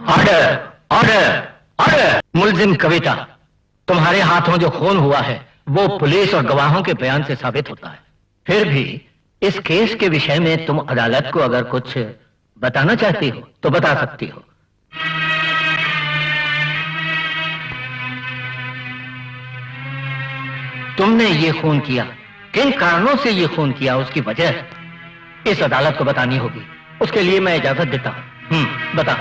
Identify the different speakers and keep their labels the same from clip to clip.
Speaker 1: Order, order, order. मुल्जिम कविता, तुम्हारे हाथों जो खून हुआ है वो पुलिस और गवाहों के बयान से साबित होता है। फिर भी इस केस के विषय में तुम अदालत को अगर कुछ बताना चाहती हो तो बता सकती हो। तुमने ये खून किया, किन कारणों से ये खून किया, उसकी वजह इस अदालत को बतानी होगी। उसके लिए मैं इजाजत देता हूं। बता।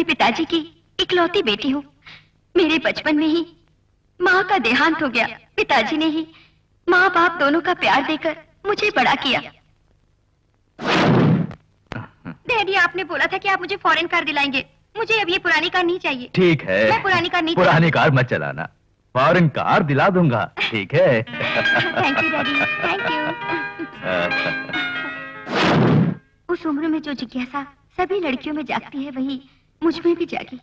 Speaker 2: पिताजी की इकलौती बेटी हूँ। मेरे बचपन में ही माँ का देहांत हो गया। पिताजी ने ही माँ बाप दोनों का प्यार देकर मुझे बड़ा किया। डैडी, आपने बोला था कि आप मुझे फॉरेन कार दिलाएंगे। मुझे अब ये पुरानी कार नहीं चाहिए।
Speaker 3: ठीक है,
Speaker 2: मैं पुरानी कार नहीं
Speaker 3: पुरानी कार मत चलाना, फॉरेन कार दिला दूंगा। ठीक है।
Speaker 2: Thank you daddy, thank you. उस उम्र में जो जिज्ञासा सभी लड़कियों में जागती है वही मुझ में भी जागी।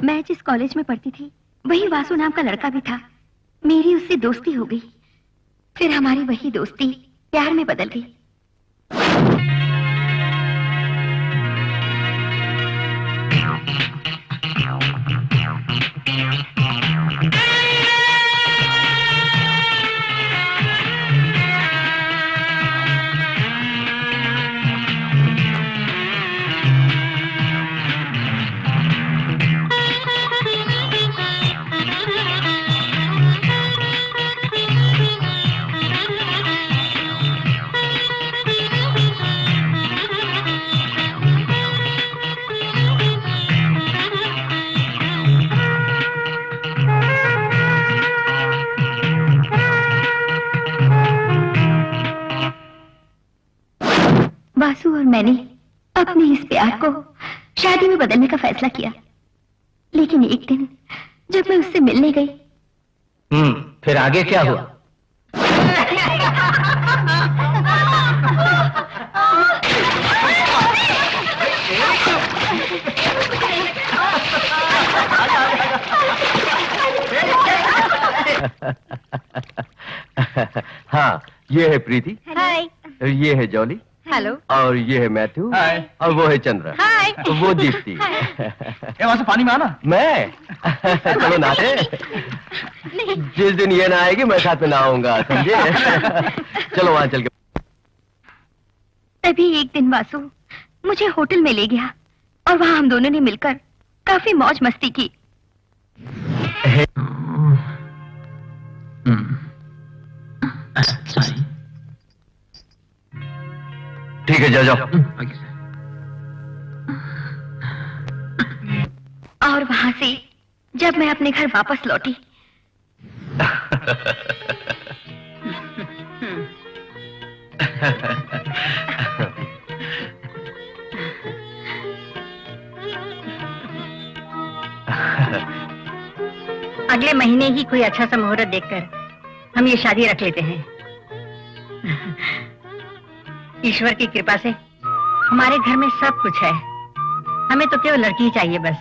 Speaker 2: मैं जिस कॉलेज में पढ़ती थी वही वासु नाम का लड़का भी था। मेरी उससे दोस्ती हो गई। फिर हमारी वही दोस्ती प्यार में बदल गई। वासु और मैंने अपने इस प्यार को शादी में बदलने का फैसला किया। लेकिन एक दिन जब मैं उससे मिलने गई।
Speaker 1: फिर आगे क्या हुआ?
Speaker 3: हाँ, ये है प्रीति।
Speaker 2: हाय।
Speaker 3: ये है जॉली।
Speaker 2: हेलो।
Speaker 3: और ये है मैथ्यू।
Speaker 4: हाय।
Speaker 3: और वो है चंद्रा।
Speaker 2: हाय।
Speaker 3: वो दीप्ति।
Speaker 4: वहां से पानी में आना।
Speaker 3: मैं चलो नहाते। जिस दिन ये ना आएगी मैं साथ में नहाऊंगा, समझे? चलो वहां चल के।
Speaker 2: तभी एक दिन वासु मुझे होटल में ले गया और वहां हम दोनों ने मिलकर काफी मौज मस्ती की।
Speaker 3: ठीक है, जाओ जाओ।
Speaker 2: और वहां से जब मैं अपने घर वापस लौटी अगले महीने ही कोई अच्छा सा मुहूर्त देखकर हम ये शादी रख लेते हैं। ईश्वर की कृपा से हमारे घर में सब कुछ है। हमें तो केवल लड़की ही चाहिए बस।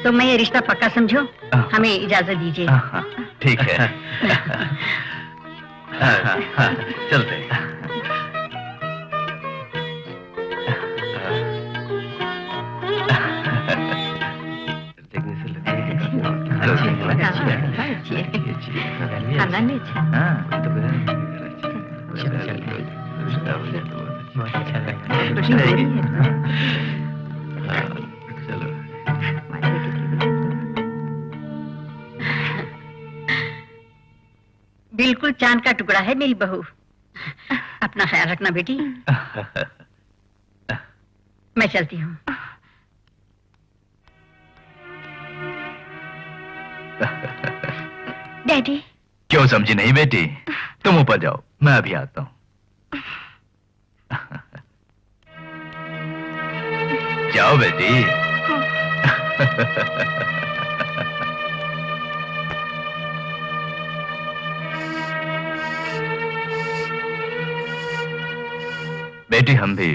Speaker 2: तो मैं ये रिश्ता पक्का समझो, हमें इजाजत दीजिए।
Speaker 3: ठीक है। चलते।
Speaker 5: बिल्कुल चांद का टुकड़ा है मेरी बहू। अपना ख्याल रखना बेटी। मैं चलती हूँ।
Speaker 2: डैडी।
Speaker 6: क्यों समझी नहीं बेटी? तुम ऊपर जाओ, मैं अभी आता हूँ। जाओ बेटी। बेटी हम भी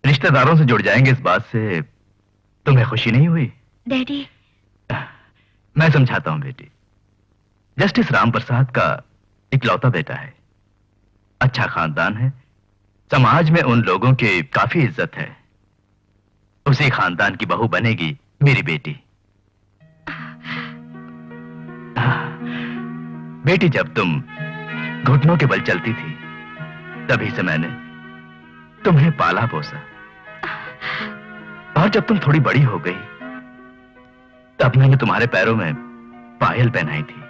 Speaker 6: रिश्तेदारों से जुड़ जाएंगे, इस बात से तुम्हें खुशी नहीं हुई?
Speaker 2: डैडी।
Speaker 6: मैं समझाता हूं बेटी। जस्टिस राम प्रसाद का इकलौता बेटा है, अच्छा खानदान है, समाज में उन लोगों की काफी इज्जत है। उसी खानदान की बहू बनेगी मेरी बेटी। बेटी जब तुम घुटनों के बल चलती थी तभी से मैंने तुम्हें पाला पोसा, और जब तुम थोड़ी बड़ी हो गई तब मैंने तुम्हारे पैरों में पायल पहनाई थी,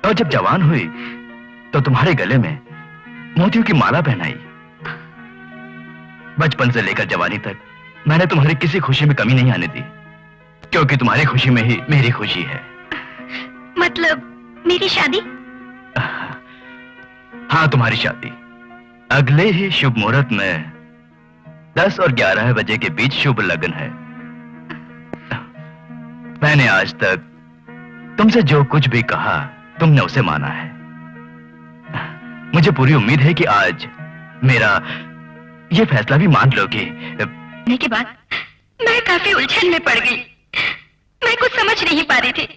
Speaker 6: और जब जवान हुई तो तुम्हारे गले में मोतियों की माला पहनाई। बचपन से लेकर जवानी तक मैंने तुम्हारी किसी खुशी में कमी नहीं आने दी, क्योंकि तुम्हारी खुशी में ही मेरी खुशी है।
Speaker 2: मतलब मेरी शादी?
Speaker 6: हाँ, तुम्हारी शादी अगले ही शुभ मुहूर्त में 10 और 11 बजे के बीच शुभ लगन है। मैंने आज तक तुमसे जो कुछ भी कहा तुमने उसे माना है। मुझे पूरी उम्मीद है कि आज मेरा ये फैसला भी मान लोगी।
Speaker 2: के बाद मैं काफी उलझन में पड़ गई। मैं कुछ समझ नहीं पा रही थी।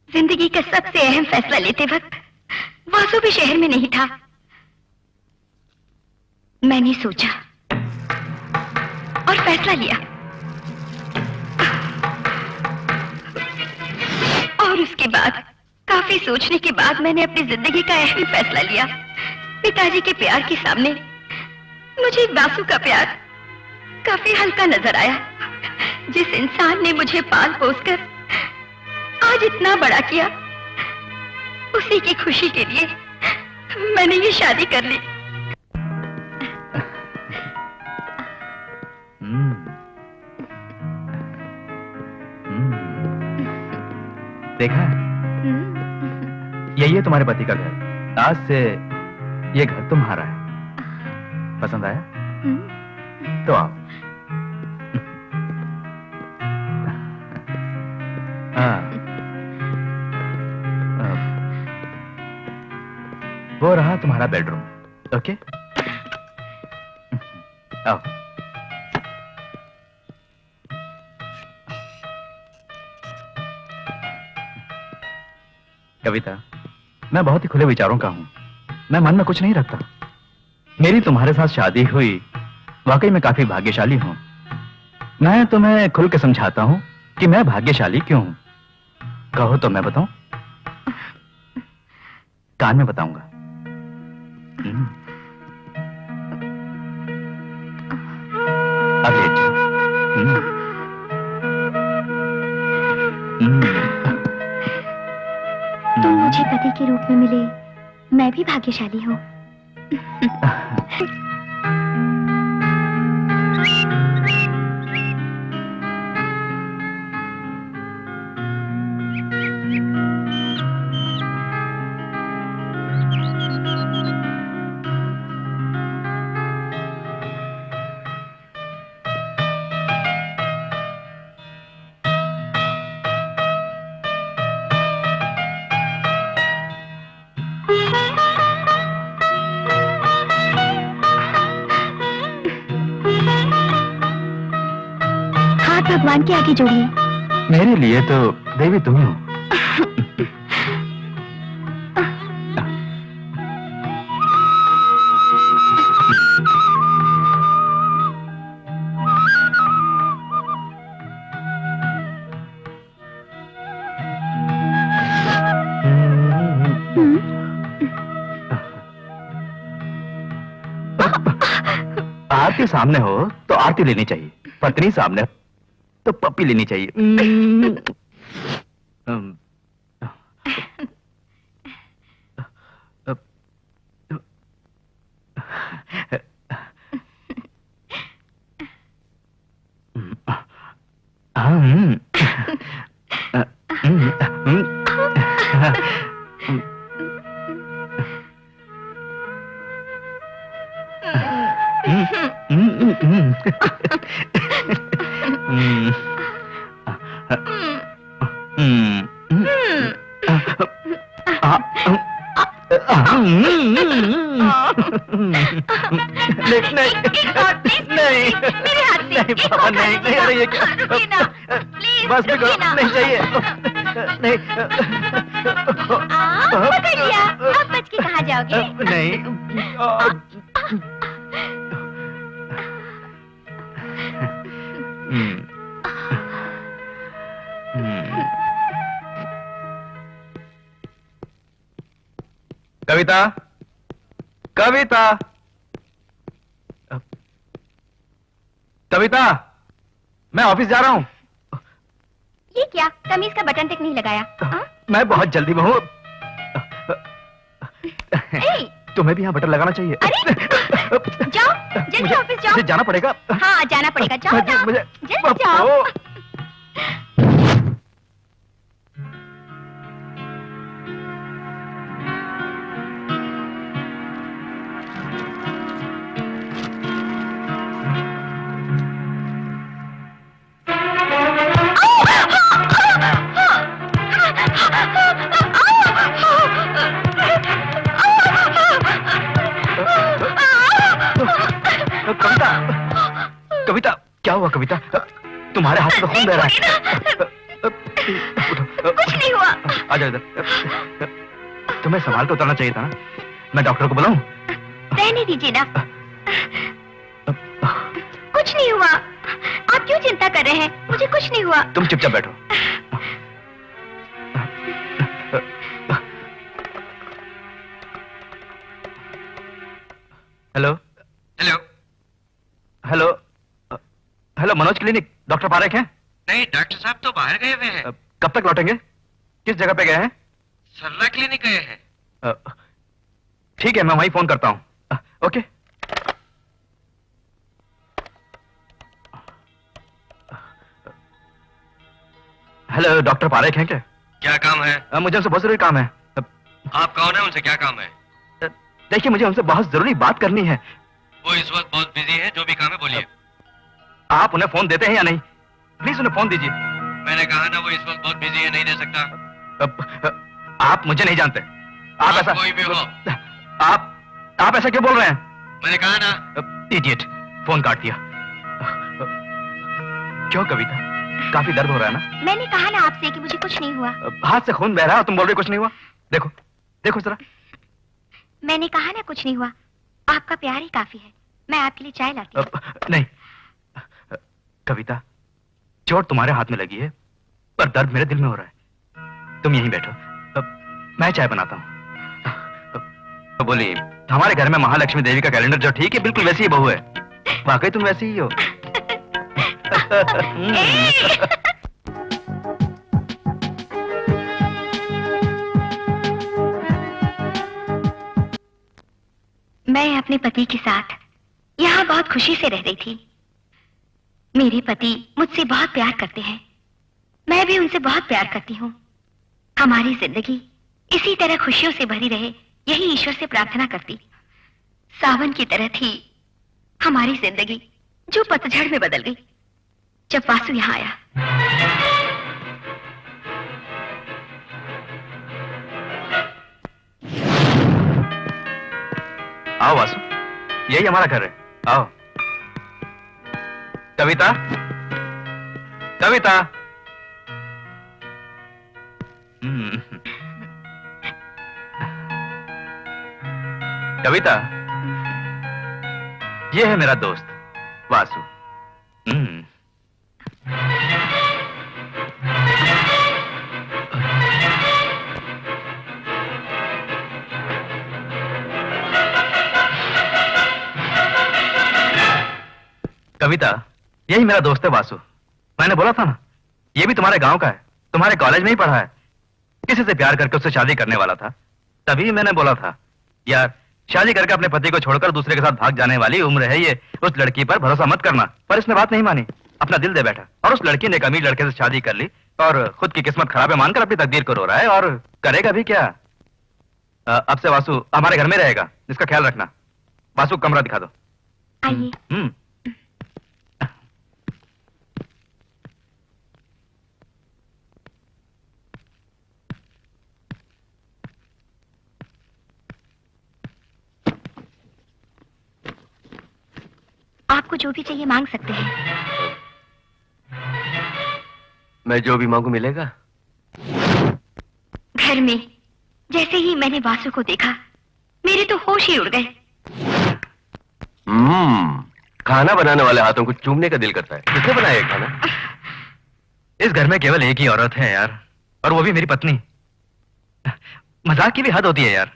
Speaker 2: जिंदगी का सबसे अहम फैसला लेते वक्त वासु भी शहर में नहीं था। मैंने सोचा और फैसला लिया, और उसके बाद काफी सोचने के बाद मैंने अपनी जिंदगी का अहम फैसला लिया। पिताजी के प्यार के सामने मुझे वासु का प्यार काफी हल्का नजर आया। जिस इंसान ने मुझे पाल पोस कर आज इतना बड़ा किया, उसी की खुशी के लिए मैंने ये शादी कर ली।
Speaker 6: देखा, यही है तुम्हारे पति का घर। आज से ये घर तुम्हारा है। पसंद आया? तो आओ। हाँ, वो रहा तुम्हारा बेडरूम। ओके, आओ। कविता, मैं बहुत ही खुले विचारों का हूं। मैं मन में कुछ नहीं रखता। मेरी तुम्हारे साथ शादी हुई, वाकई मैं काफी भाग्यशाली हूं। मैं तुम्हें खुल के समझाता हूं कि मैं भाग्यशाली क्यों हूं। कहो तो मैं बताऊं? कान में बताऊंगा। अब लेट जाओ।
Speaker 2: तुम मुझे पति के रूप में मिले, मैं भी भाग्यशाली हूँ। हाथ भगवान के आगे जोड़िए।
Speaker 6: मेरे लिए तो देवी तुम ही हो। आरती सामने हो तो आरती लेनी चाहिए, पत्नी सामने हो तो पप्पी लेनी चाहिए। बस भी करो, नहीं चाहिए, नहीं।
Speaker 2: पकड़ लिया, अब बच के कहाँ जाओगे?
Speaker 6: नहीं। कविता, कविता, कविता, मैं ऑफिस जा रहा हूँ।
Speaker 2: ये क्या, कमीज का बटन तक नहीं लगाया?
Speaker 6: मैं बहुत जल्दी में हूँ।
Speaker 2: ए!
Speaker 6: तुम्हें भी यहाँ बटन लगाना चाहिए।
Speaker 2: अरे! जाओ, जल्दी ऑफिस जाओ।
Speaker 6: मुझे जाना पड़ेगा।
Speaker 2: हाँ, जाना पड़ेगा, जाओ जाओ,
Speaker 6: मुझे
Speaker 2: जल्दी जाओ।
Speaker 6: कविता, कविता, क्या हुआ कविता? तुम्हारे हाथ से तो खून बह रहा है।
Speaker 2: कुछ नहीं हुआ।
Speaker 6: आजा इधर। तुम्हें संभाल के उतरना चाहिए था ना। मैं डॉक्टर को बुलाऊं?
Speaker 2: रहने दीजिए ना। कुछ नहीं हुआ। आप क्यों चिंता कर रहे हैं? मुझे कुछ नहीं हुआ।
Speaker 6: तुम चुपचाप बैठो। Hello,
Speaker 7: hello,
Speaker 6: hello, hello, Manoj clinic, doctor Parekh हैं?
Speaker 7: नहीं, डॉक्टर साहब तो बाहर गए हुए हैं।
Speaker 6: कब तक लौटेंगे? किस जगह पे गए हैं?
Speaker 7: सरला क्लिनिक गए हैं।
Speaker 6: ठीक है, मैं वहीं फोन करता हूँ। ओके। हेलो, डॉक्टर पारेख हैं क्या?
Speaker 7: क्या काम है?
Speaker 6: मुझे उनसे बहुत जरूरी काम है।
Speaker 7: आप कौन है? उनसे क्या काम है?
Speaker 6: देखिए, मुझे उनसे बहुत जरूरी बात करनी है।
Speaker 7: वो इस वक्त बहुत बिजी है, जो भी काम है बोलिए।
Speaker 6: आप उन्हें फोन देते हैं या नहीं? प्लीज उन्हें फोन दीजिए।
Speaker 7: मैंने कहा ना, वो इस वक्त बहुत बिजी है, नहीं दे सकता।
Speaker 6: आप मुझे नहीं जानते। आप ऐसा
Speaker 7: कोई भी हो।
Speaker 6: आप ऐसा क्यों बोल रहे हैं?
Speaker 7: मैंने कहा ना।
Speaker 6: इडियट, फोन काट दिया। क्यों कविता, काफी दर्द हो रहा है ना?
Speaker 2: मैंने कहा ना आपसे कि मुझे कुछ नहीं हुआ।
Speaker 6: हाथ से खून बह रहा है और तुम बोल रहे कुछ नहीं हुआ। देखो, देखो जरा।
Speaker 2: मैंने कहा ना कुछ नहीं हुआ। आपका प्यार ही काफी है। मैं आपके लिए चाय लाती हूँ।
Speaker 6: नहीं कविता, चोट तुम्हारे हाथ में लगी है, पर दर्द मेरे दिल में हो रहा है। तुम यहीं बैठो, मैं चाय बनाता हूँ। बोली, हमारे घर में महालक्ष्मी देवी का कैलेंडर जो ठीक है, बिल्कुल वैसी ही बहू है। वाकई तुम वैसी ही हो।
Speaker 2: मैं अपने पति के साथ यहाँ बहुत खुशी से रह रही थी। मेरे पति मुझसे बहुत प्यार करते हैं, मैं भी उनसे बहुत प्यार करती हूँ। हमारी जिंदगी इसी तरह खुशियों से भरी रहे, यही ईश्वर से प्रार्थना करती। सावन की तरह थी हमारी जिंदगी, जो पतझड़ में बदल गई जब वासु यहाँ आया।
Speaker 6: आओ वासु, यही हमारा घर है। आओ। कविता, कविता। हम्म। कविता, ये है मेरा दोस्त वासु। कविता, यही मेरा दोस्त है वासु। मैंने बोला था ना, ये भी तुम्हारे गांव का है, तुम्हारे कॉलेज में ही पढ़ा है। किसी से प्यार करके उससे शादी करने वाला था, तभी मैंने बोला था यार, शादी करके अपने पति को छोड़कर दूसरे के साथ भाग जाने वाली उम्र है ये, उस लड़की पर भरोसा मत करना। पर इसने बात नहीं मानी, अपना दिल दे बैठा, और उस लड़की ने एक अमीर लड़के से शादी कर ली और खुद की किस्मत खराब है मानकर अपनी तकदीर को रो रहा है, और करेगा भी क्या। अब से वासु हमारे घर में रहेगा, इसका ख्याल रखना। वासु कमरा दिखा दो।
Speaker 2: आइए। आपको जो भी चाहिए मांग सकते हैं।
Speaker 3: मैं जो भी मांगू मिलेगा?
Speaker 2: घर में जैसे ही मैंने वासु को देखा, मेरे तो होश ही उड़ गए।
Speaker 3: खाना बनाने वाले हाथों को चूमने का दिल करता है। किसने बनाया ये खाना?
Speaker 6: इस घर में केवल एक ही औरत है यार, और वो भी मेरी पत्नी। मजाक की भी हद होती है यार।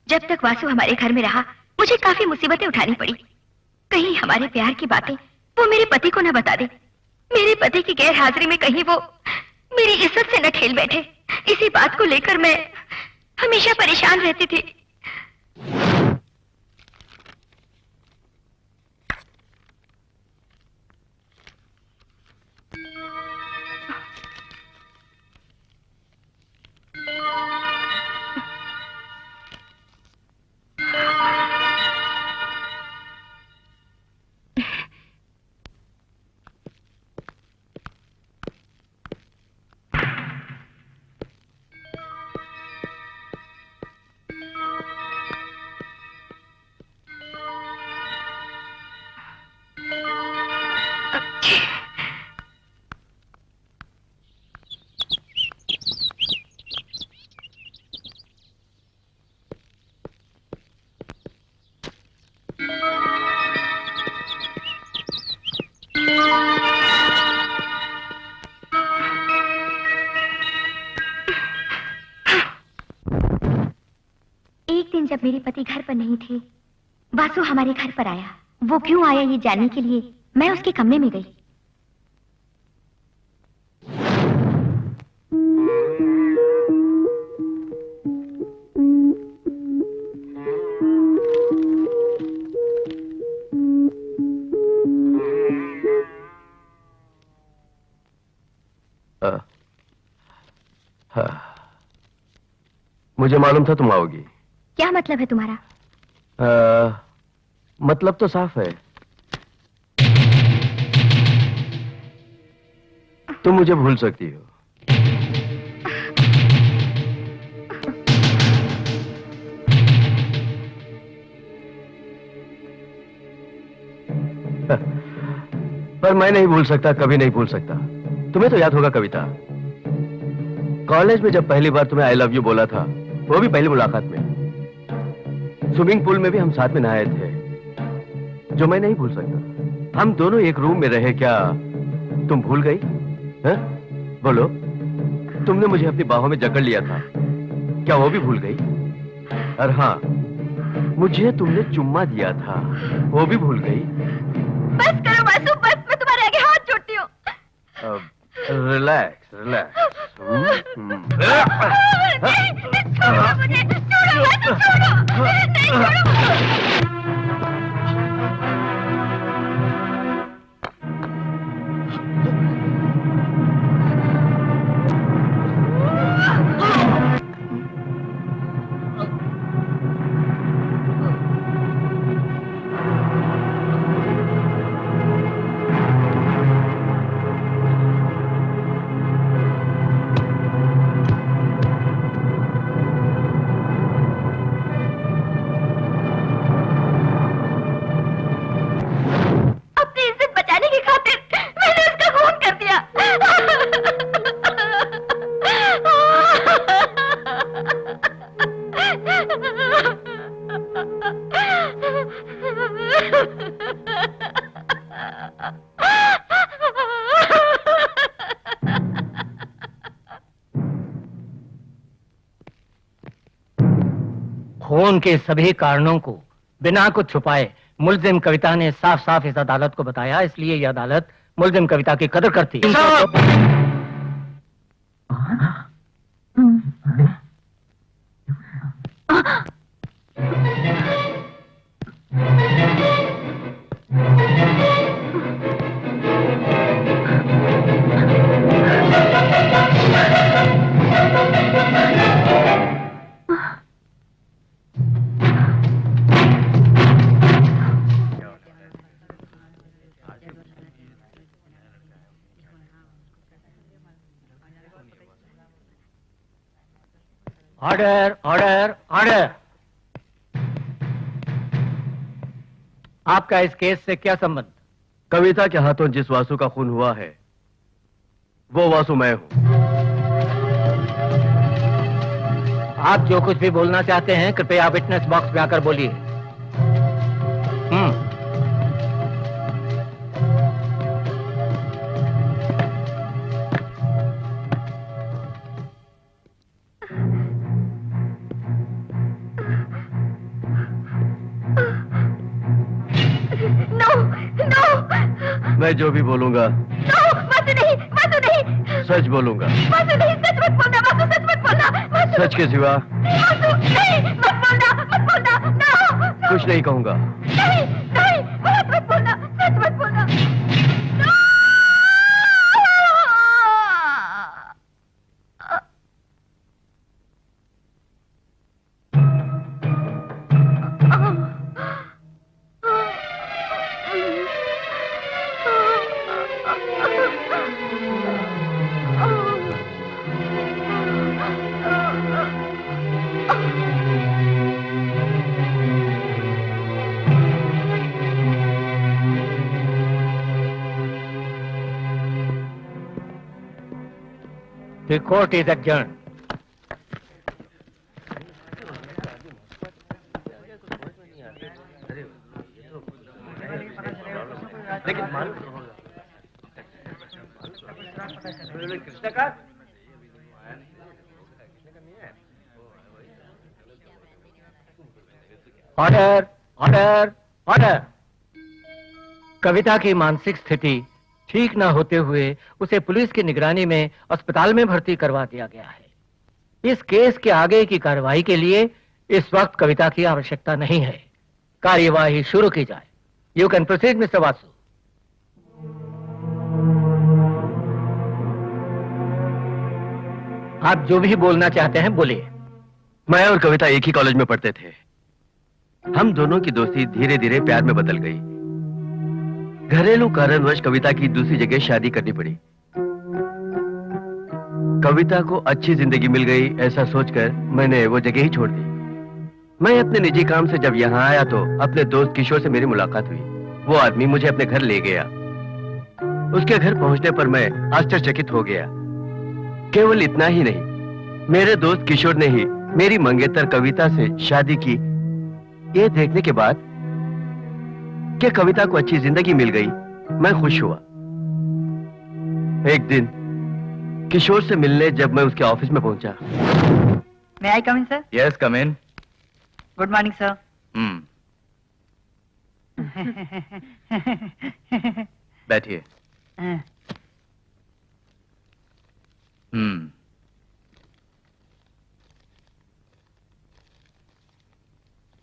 Speaker 2: जब तक वासु हमारे घर में रहा, मुझे काफी मुसीबतें उठानी पड़ी। कहीं हमारे प्यार की बातें वो मेरे पति को न बता दे, मेरे पति की गैर हाजिरी में कहीं वो मेरी इज्जत से न खेल बैठे। इसी बात को लेकर मैं हमेशा परेशान रहती थी। जब मेरे पति घर पर नहीं थे, वासु हमारे घर पर आया। वो क्यों आया ये जानने के लिए मैं उसके कमरे में गई।
Speaker 3: मुझे मालूम था तुम आओगी।
Speaker 2: क्या मतलब है तुम्हारा?
Speaker 3: मतलब तो साफ है, तुम मुझे भूल सकती हो। पर मैं नहीं भूल सकता, कभी नहीं भूल सकता। तुम्हें तो याद होगा कविता, कॉलेज में जब पहली बार तुम्हें आई लव यू बोला था, वो भी पहली मुलाकात में। स्विमिंग पूल में भी हम साथ में नहाए थे, जो मैं नहीं भूल सकता। हम दोनों एक रूम में रहे, क्या तुम भूल गई? हैं? बोलो, तुमने मुझे अपनी बाहों में जकड़ लिया था, क्या वो भी भूल गई? और हाँ, मुझे तुमने चुम्मा दिया था, वो भी भूल गई?
Speaker 2: बस करो वासु, बस, मैं तुम्हारे आगे हाथ जोड़ती हूँ।
Speaker 3: Relax relax.
Speaker 2: छोड़ो मुझे, छोड़ो वासु, छोड़ो, नहीं छोड़ो।
Speaker 1: के सभी कारणों को बिना कुछ छुपाए मुल्जिम कविता ने साफ साफ इस अदालत को बताया, इसलिए यह अदालत मुल्जिम कविता की कदर करती है। Order order order. आपका इस केस से क्या संबंध?
Speaker 3: कविता के हाथों जिस वासु का खून हुआ है वो वासु मैं हूं।
Speaker 1: आप जो कुछ भी बोलना चाहते हैं कृपया विटनेस बॉक्स में आकर बोलिए।
Speaker 3: मैं जो भी बोलूंगा
Speaker 2: वासु नहीं
Speaker 3: सच बोलूंगा।
Speaker 2: वासु नहीं, सच मत बोलना वासु, सच मत बोलना वासु।
Speaker 3: सच के सिवा
Speaker 2: वासु नहीं, मत बोलना no।
Speaker 3: कुछ नहीं कहूंगा।
Speaker 2: नहीं गलत मत बोलना, सच मत बोलना no।
Speaker 1: The court is adjourned. Order order order. Kavita की मानसिक स्थिति ठीक न होते हुए उसे पुलिस की निगरानी में अस्पताल में भर्ती करवा दिया गया है। इस केस के आगे की कार्रवाई के लिए इस वक्त कविता की आवश्यकता नहीं है। कार्यवाही शुरू की जाए। You can proceed mister Vasu. आप जो भी बोलना चाहते हैं बोलिए।
Speaker 3: मैं और कविता एक ही कॉलेज में पढ़ते थे। हम दोनों की दोस्ती धीरे धीरे प्यार में बदल गई। घरेलू कारणवश कविता की दूसरी जगह शादी करनी पड़ी। कविता को अच्छी जिंदगी मिल गई ऐसा सोचकर मैंने वो जगह ही छोड़ दी। मैं अपने निजी काम से जब यहाँ आया तो अपने दोस्त किशोर से मेरी मुलाकात हुई। वो आदमी मुझे अपने घर ले गया। उसके घर पहुंचने पर मैं आश्चर्यचकित हो गया। केवल इतना ही नहीं, मेरे दोस्त किशोर ने ही मेरी मंगेतर कविता से शादी की। ये देखने के बाद कि कविता को अच्छी जिंदगी मिल गई, मैं खुश हुआ। एक दिन किशोर से मिलने जब मैं उसके ऑफिस में पहुंचा।
Speaker 5: May I come in, sir?
Speaker 6: Yes come in.
Speaker 5: Good morning, sir.
Speaker 6: बैठिए।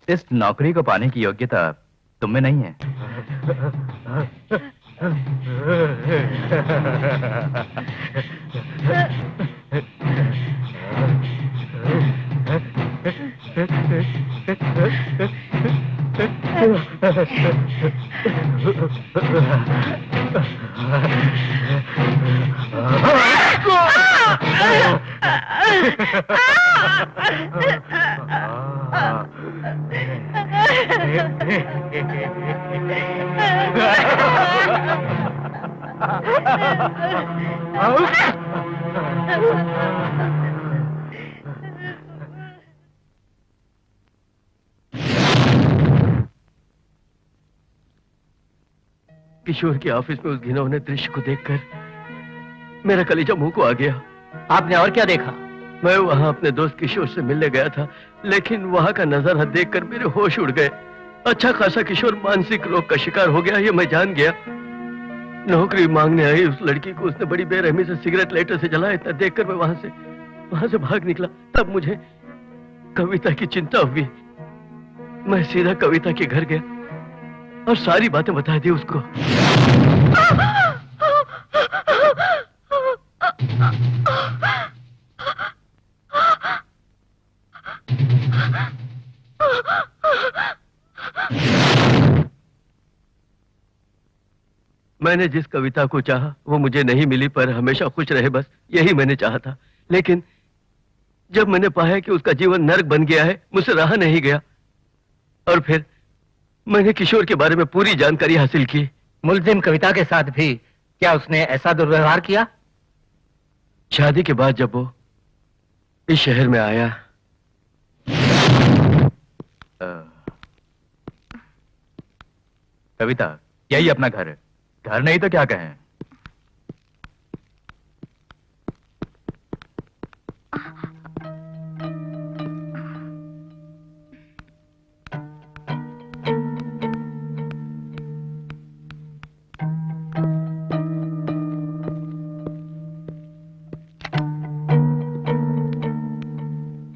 Speaker 6: इस नौकरी को पाने की योग्यता तुम में नहीं है।
Speaker 3: किशोर के ऑफिस में उस घिनौने दृश्य को देखकर मेरा कलेजा मुंह को आ गया।
Speaker 1: आपने और क्या देखा?
Speaker 3: मैं वहां अपने दोस्त किशोर से मिलने गया था, लेकिन वहां का नजारा देखकर मेरे होश उड़ गए। अच्छा खासा किशोर मानसिक रोग का शिकार हो गया, ये मैं जान गया। नौकरी मांगने आई उस लड़की को उसने बड़ी बेरहमी से सिगरेट लाइटर से जलाया। इतना देखकर मैं वहां से भाग निकला। तब मुझे कविता की चिंता हुई। मैं सीधा कविता के घर गया और सारी बातें बता दी उसको। मैंने जिस कविता को चाहा वो मुझे नहीं मिली, पर हमेशा खुश रहे, बस यही मैंने चाहा था। लेकिन जब मैंने पाया कि उसका जीवन नर्क बन गया है, मुझसे रहा नहीं गया। और फिर मैंने किशोर के बारे में पूरी जानकारी हासिल की।
Speaker 1: मुलजिम कविता के साथ भी क्या उसने ऐसा दुर्व्यवहार किया?
Speaker 3: शादी के बाद जब वो इस शहर में आया,
Speaker 6: कविता, यही अपना घर है। घर नहीं तो क्या कहें।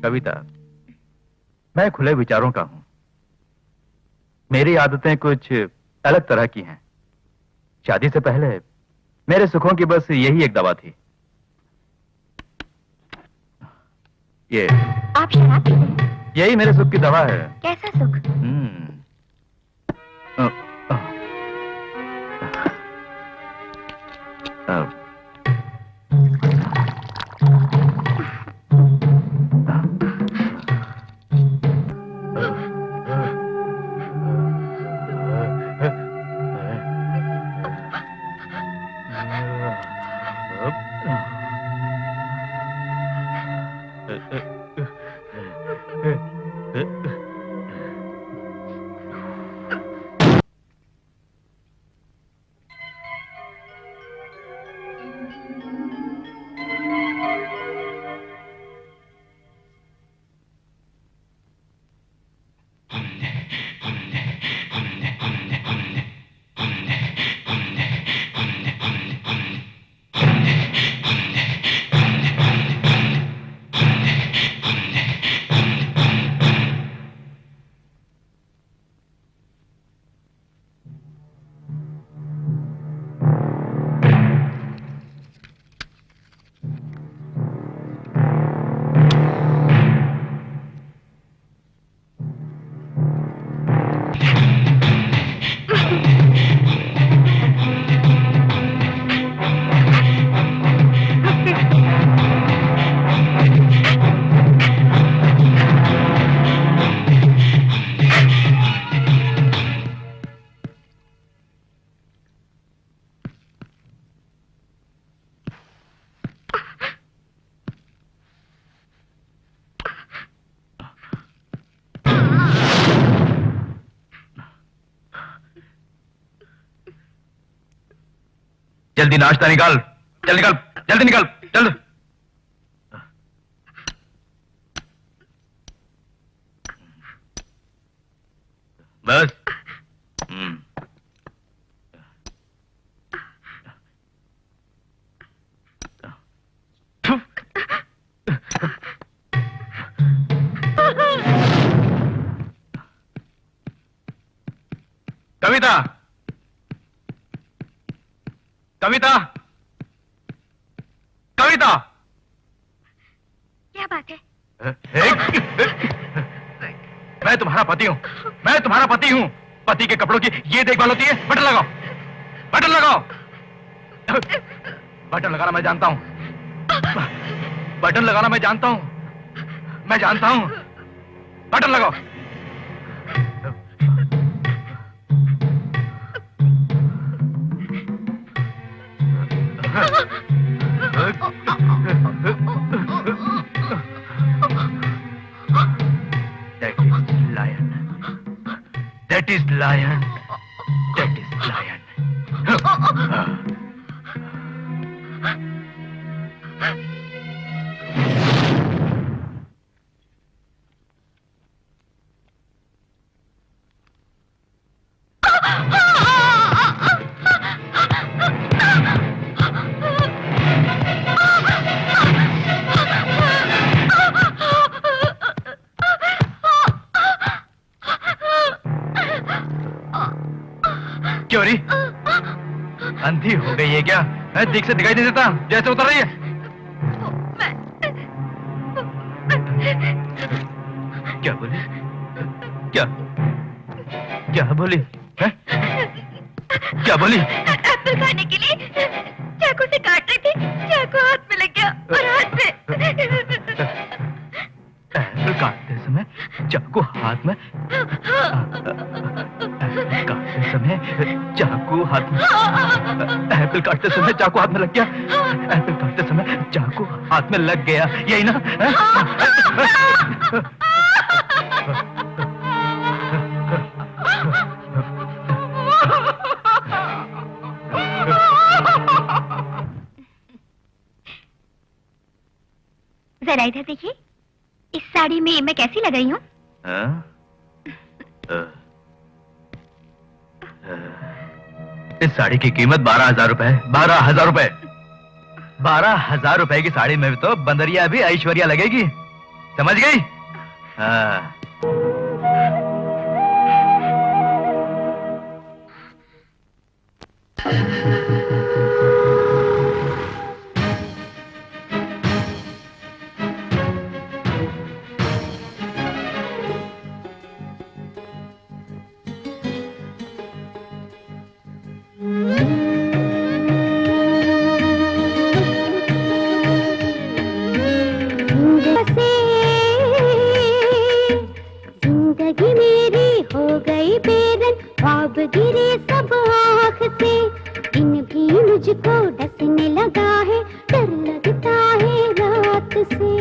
Speaker 6: कविता, मैं खुले विचारों का हूं। मेरी आदतें कुछ अलग तरह की हैं। शादी से पहले मेरे सुखों की बस यही एक दवा थी। ये
Speaker 2: आप शराब पीते हैं?
Speaker 6: यही मेरे सुख की दवा है।
Speaker 2: कैसा सुख?
Speaker 6: अ, अ, अ, जल्दी नाश्ता निकाल। चल निकल, जल्दी निकल, जल्द। बस। कविता, कविता, कविता,
Speaker 2: क्या बात है?
Speaker 6: मैं तुम्हारा पति हूं। मैं तुम्हारा पति हूं। पति के कपड़ों की ये देखभाल होती है। बटन लगाओ, बटन लगाओ। बटन लगाना मैं जानता हूं। बटन लगाना मैं जानता हूं। मैं जानता हूं। बटन लगाओ। That is lion. That is lion. क्यों रही? अंधी हो गई है क्या? दिख से दिखाई नहीं देता जैसे उतर रही है? क्या बोली? क्या बोली है? क्या बोली?
Speaker 2: एप्पल खाने के लिए चाकू से काट रही थी, चाकू हाथ में लग गया और हाथ में
Speaker 6: एप्पल काटते समय चाकू हाथ में, काटते समय चाकू हाथ में, एप्पल काटते समय चाकू हाथ में लग गया, एप्पल काटते समय चाकू हाथ में लग गया, यही ना?
Speaker 2: जरा इधर देखिए, इस साड़ी में मैं कैसी लग रही हूँ?
Speaker 6: इस साड़ी की कीमत 12,000 रुपए है। 12,000 रुपए। 12,000 रुपए की साड़ी में तो बंदरिया भी ऐश्वर्या लगेगी, समझ गई? हाँ।
Speaker 8: जिंदगी मेरी हो गई बेरन, ख्वाब गिरे सब आँख से, दिन भी मुझको डसने लगा है, डर लगता है रात से।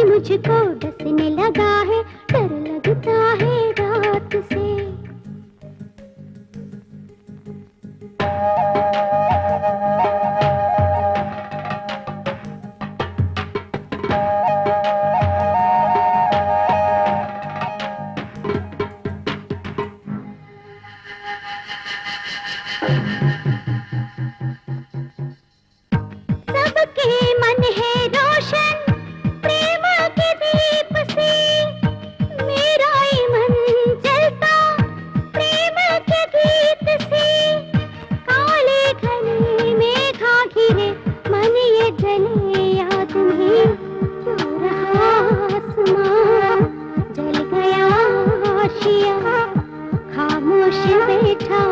Speaker 8: मुझको डसने लगा है, डर लगता है रात से। सबके मन है रोशन प्रेम के दीप से, मेरा ही मन जलता प्रेम के गीत से। काले घने मेघा घिरे मन ये जले याद में, क्यों रहा आसमां जल गया आशिया, खामोश बैठा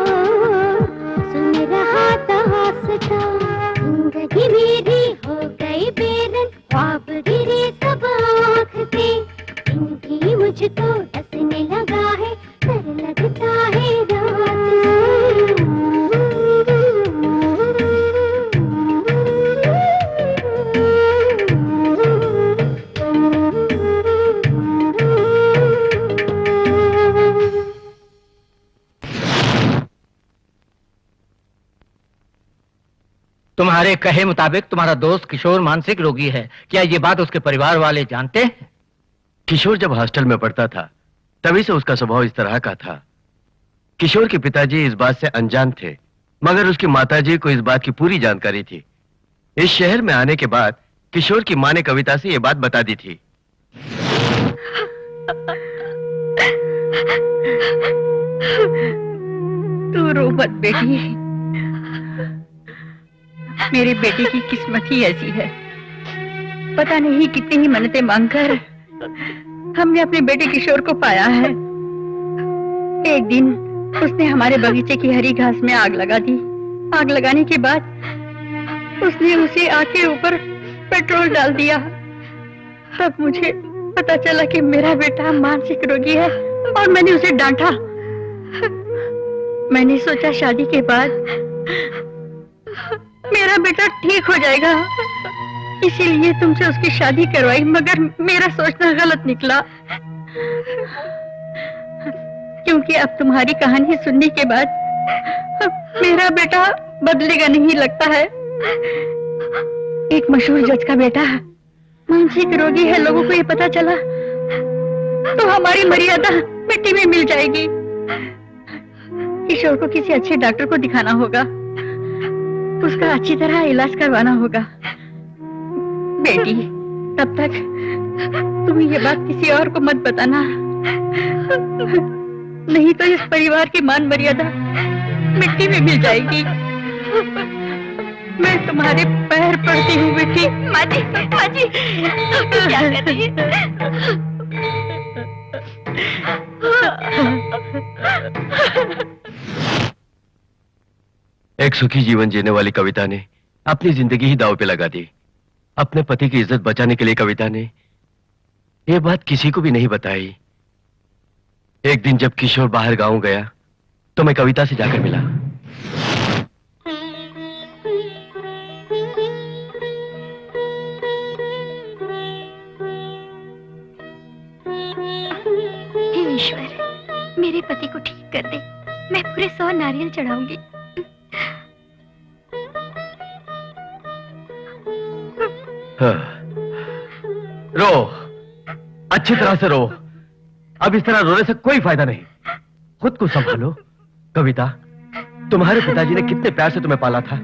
Speaker 8: सुन रहा दास्तां। जिंदगी मेरी हो गई बेरन, ख्वाब गिरे सब आँख से, इनकी मुझको डसने लगा है, डर लगता है रात
Speaker 1: तुम्हारे कहे मुताबिक तुम्हारा दोस्त किशोर मानसिक रोगी है, क्या ये बात उसके परिवार वाले जानते हैं?
Speaker 3: किशोर जब हॉस्टल में पढ़ता था तभी से उसका स्वभाव इस तरह का था। किशोर के पिताजी इस बात से अनजान थे, मगर उसकी माताजी को इस बात की पूरी जानकारी थी। इस शहर में आने के बाद किशोर की मां ने कविता से ये बात बता दी थी।
Speaker 5: तू रो मत बेटी, मेरे बेटे की किस्मत ही ऐसी है। पता नहीं कितनी ही मन्नतें मांगकर हमने अपने बेटे किशोर को पाया है। एक दिन उसने हमारे बगीचे की हरी घास में आग लगा दी। आग लगाने के बाद उसने उसी आग के ऊपर पेट्रोल डाल दिया। तब मुझे पता चला कि मेरा बेटा मानसिक रोगी है और मैंने उसे डांटा। मैंने सोचा शादी के बाद मेरा बेटा ठीक हो जाएगा, इसीलिए तुमसे उसकी शादी करवाई, मगर मेरा सोचना गलत निकला। क्योंकि अब तुम्हारी कहानी सुनने के बाद मेरा बेटा बदलेगा नहीं लगता है। एक मशहूर जज का बेटा मानसिक रोगी है, लोगों को ये पता चला तो हमारी मर्यादा मिट्टी में मिल जाएगी। किशोर को किसी अच्छे डॉक्टर को दिखाना होगा, उसका अच्छी तरह इलाज करवाना होगा। बेटी, तब तक तुम ये बात किसी और को मत बताना, नहीं तो इस परिवार की मान मर्यादा मिट्टी में मिल जाएगी। मैं तुम्हारे पैर पड़ती हूँ बेटी।
Speaker 2: माँ जी, क्या कर रही है?
Speaker 3: एक सुखी जीवन जीने वाली कविता ने अपनी जिंदगी ही दांव पे लगा दी। अपने पति की इज्जत बचाने के लिए कविता ने यह बात किसी को भी नहीं बताई। एक दिन जब किशोर बाहर गांव गया तो मैं कविता से जाकर मिला।
Speaker 2: हे ईश्वर, मेरे पति को ठीक कर दे, मैं पूरे 100 नारियल चढ़ाऊंगी।
Speaker 3: हाँ। रो, अच्छी तरह से रो। अब इस तरह रोने से कोई फायदा नहीं। खुद को संभालो। कविता, तुम्हारे पिताजी ने कितने प्यार से तुम्हें पाला था।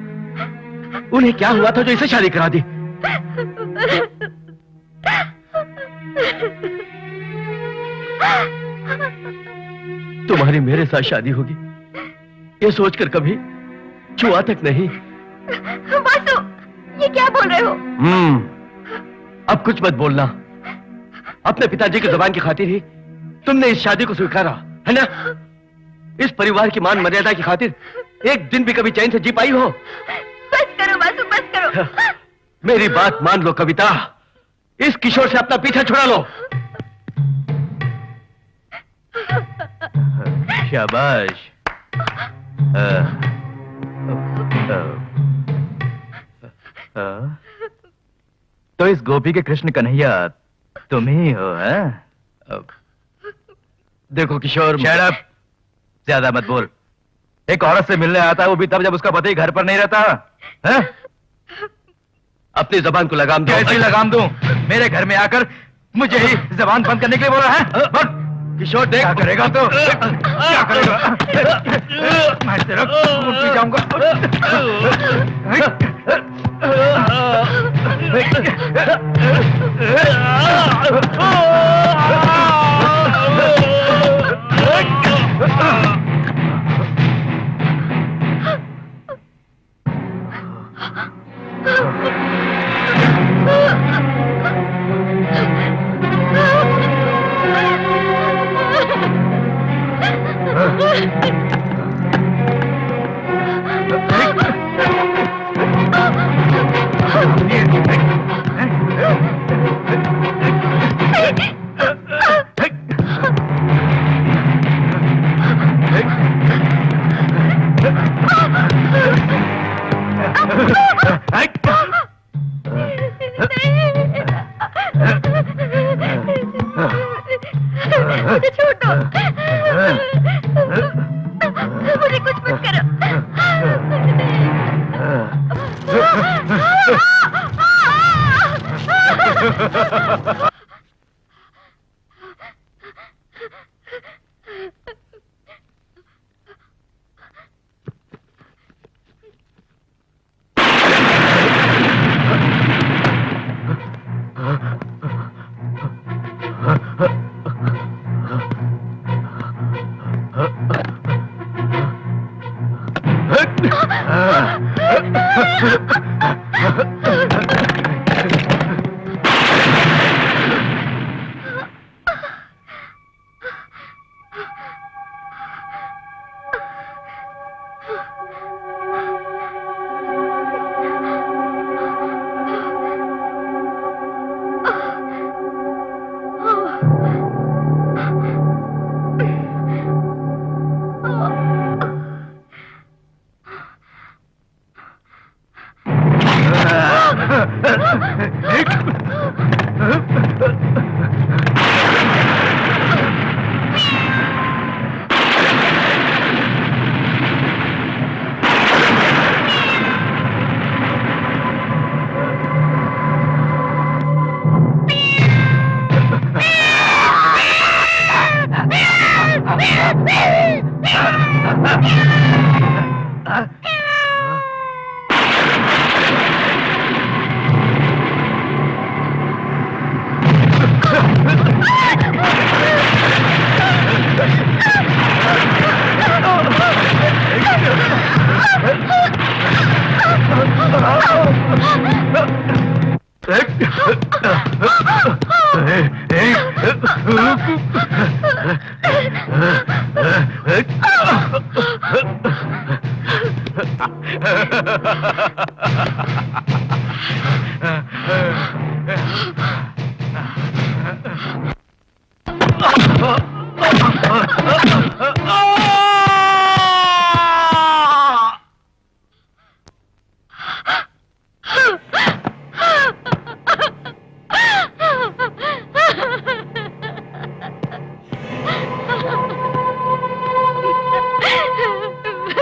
Speaker 3: उन्हें क्या हुआ था जो इसे शादी करा दी? तुम्हारी मेरे साथ शादी होगी ये सोचकर कभी छुआ तक नहीं।
Speaker 2: वासु, ये क्या बोल रहे हो?
Speaker 3: अब कुछ मत बोलना। अपने पिताजी की जुबान की खातिर ही तुमने इस शादी को स्वीकारा है ना? इस परिवार की मान मर्यादा की खातिर एक दिन भी कभी चैन से जी पाई हो?
Speaker 2: बस करो वासु, बस करो।
Speaker 3: मेरी बात मान लो कविता, इस किशोर से अपना पीछा छुड़ा लो। शाबाश।
Speaker 6: तो इस गोपी के कृष्ण कन्हैया तुम ही हो, हैं?
Speaker 3: देखो किशोर,
Speaker 6: शट अप, ज्यादा मत बोल। एक औरत से मिलने आता है, वो भी तब जब उसका पति घर पर नहीं रहता है?
Speaker 3: अपनी जबान को लगाम दो।
Speaker 6: कैसे लगाम दूं? मेरे घर में आकर मुझे ही जबान बंद करने के लिए बोला है?
Speaker 3: किशोर देख,
Speaker 6: क्या करेगा तो? क्या करेगा? मैं तेरा खून पी जाऊंगा।
Speaker 2: मुझे छोड़ो, मुझे कुछ मत करो।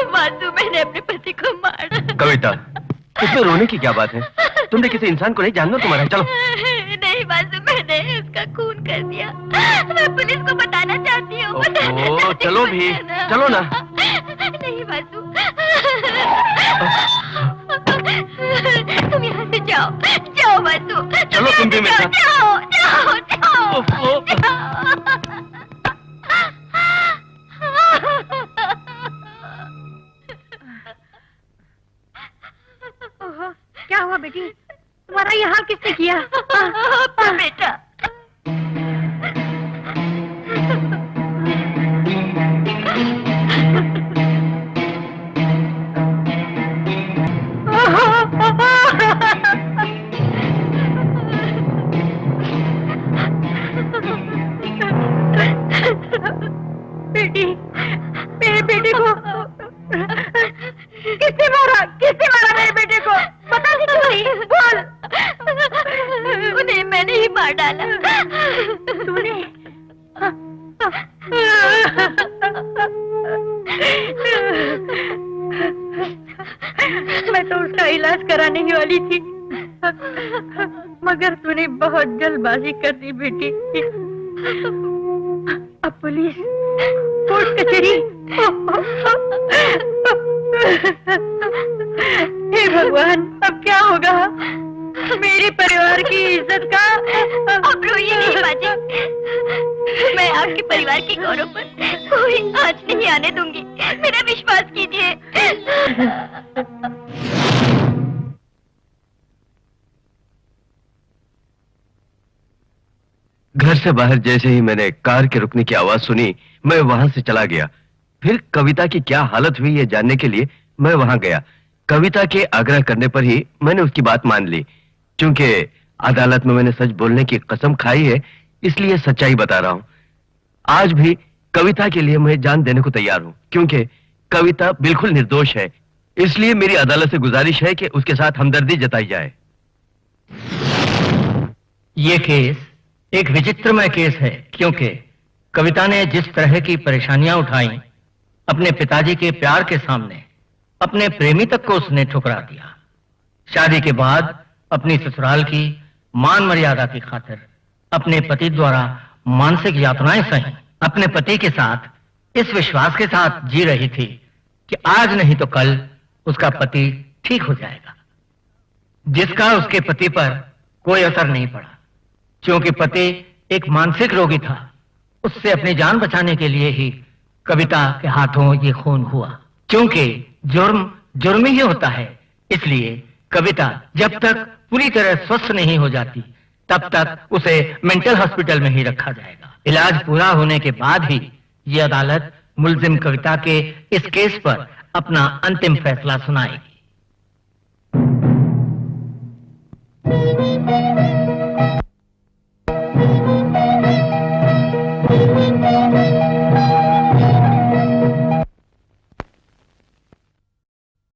Speaker 2: वासु, मैंने अपने पति को मारा।
Speaker 3: कविता, इसमें रोने की क्या बात है? तुमने किसी इंसान को नहीं जानना तुम्हारा। चलो।
Speaker 2: नहीं वासु, मैंने उसका खून कर दिया। मैं पुलिस को बताना चाहती हूँ।
Speaker 3: ओहो, चलो भी, चलो ना।
Speaker 2: नहीं वासु, तुम यहाँ से जाओ, जाओ वासु।
Speaker 3: चलो तुम भी मेरे साथ।
Speaker 2: जाओ, जाओ, जाओ,
Speaker 5: ओहो, क्या हुआ बेटी? तुम्हारा ये हाल किसने किया?
Speaker 2: आपका बेटा।
Speaker 5: बेटी, मेरे बेटे को किसने मारा? किसने मारा मेरे बेटे को? पता नहीं क्यों नहीं? बोल।
Speaker 2: उन्हें मैंने ही मार डाला।
Speaker 5: तूने? मैं तो उसका इलाज कराने ही वाली थी, मगर तूने बहुत जल्दबाजी कर दी बेटी। अब पुलिस, कोर्ट कचहरी। हे भगवान, अब क्या होगा मेरे परिवार की इज्जत का?
Speaker 2: अब रोइए नहीं बाजी, मैं आपके परिवार के गौरव पर कोई आंच नहीं आने दूंगी, मेरा विश्वास कीजिए।
Speaker 3: घर से बाहर जैसे ही मैंने कार के रुकने की आवाज सुनी, मैं वहां से चला गया। फिर कविता की क्या हालत हुई ये जानने के लिए मैं वहां गया। कविता के आग्रह करने पर ही मैंने उसकी बात मान ली। क्योंकि अदालत में मैंने सच बोलने की कसम खाई है, इसलिए सच्चाई बता रहा हूं। आज भी कविता के लिए मैं जान देने को तैयार हूं, क्योंकि कविता बिल्कुल निर्दोष है। इसलिए मेरी अदालत से गुजारिश है कि उसके साथ हमदर्दी जताई जाए।
Speaker 1: ये केस एक विचित्रमय केस है, क्योंकि कविता ने जिस तरह की परेशानियां उठाई, अपने पिताजी के प्यार के सामने अपने प्रेमी तक को उसने ठुकरा दिया। शादी के बाद अपनी ससुराल की मान मर्यादा की खातिर अपने पति द्वारा मानसिक यातनाएं सही। अपने पति के साथ इस विश्वास के साथ जी रही थी कि आज नहीं तो कल उसका पति ठीक हो जाएगा, जिसका उसके पति पर कोई असर नहीं पड़ा। क्योंकि पति एक मानसिक रोगी था, उससे अपनी जान बचाने के लिए ही कविता के हाथों ये खून हुआ। क्योंकि जुर्म जुर्म ही होता है, इसलिए कविता जब तक पूरी तरह स्वस्थ नहीं हो जाती, तब तक उसे मेंटल हॉस्पिटल में ही रखा जाएगा। इलाज पूरा होने के बाद ही ये अदालत मुल्जिम कविता के इस केस पर अपना अंतिम फैसला सुनाएगी।